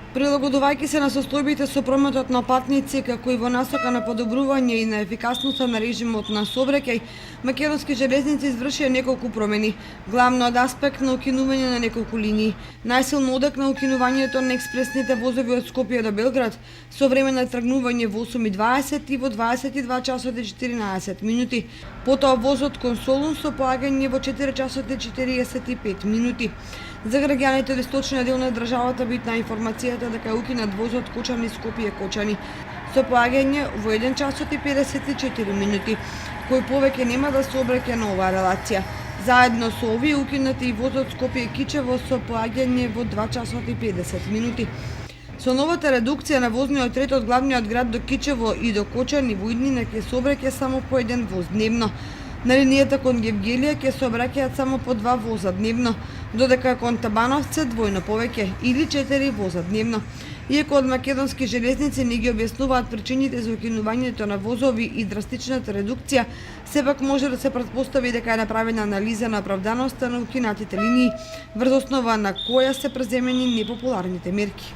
Прилагодувајќи се на состојбите со прометот на патници, како и во насока на подобрување и на ефикасноста на режимот на сообраќај, Македонски железници извршија неколку промени, главно од аспект на укинување на неколку линии. Најсилно одекна укинувањето на експресните возови од Скопје до Белград со време на тргнување во 8:20 и во 22 часот и 14 минути. Потоа возот кон Солун со поагање во 4 часот и 45 минути. За граѓаните од источниот дел на државата битна информацијата дека е укинат возот Кочани-Скопје-Кочани со поагање во 1 часот и 54 минути, кој повеќе нема да се обраќа на оваа релација. Заедно со овие укинати и возот Скопје-Кичево со поагање во 2 часот и 50 минути. Со новата редукција на возниот ред од главниот град до Кичево и до Кочани во иднина ќе се обраќа само по еден воз дневно. На линијата кон Гевгелија ќе се обраќаат само по 2 воза дневно, додека кон Табановце двојно повеќе или 4 воза дневно. Иако од Македонски железници не ги објаснуваат причините за укинувањето на возови и драстичната редукција, сепак може да се претпостави дека е направена анализа на оправданоста на укинатите линии, врз основа на која се преземени непопуларните мерки.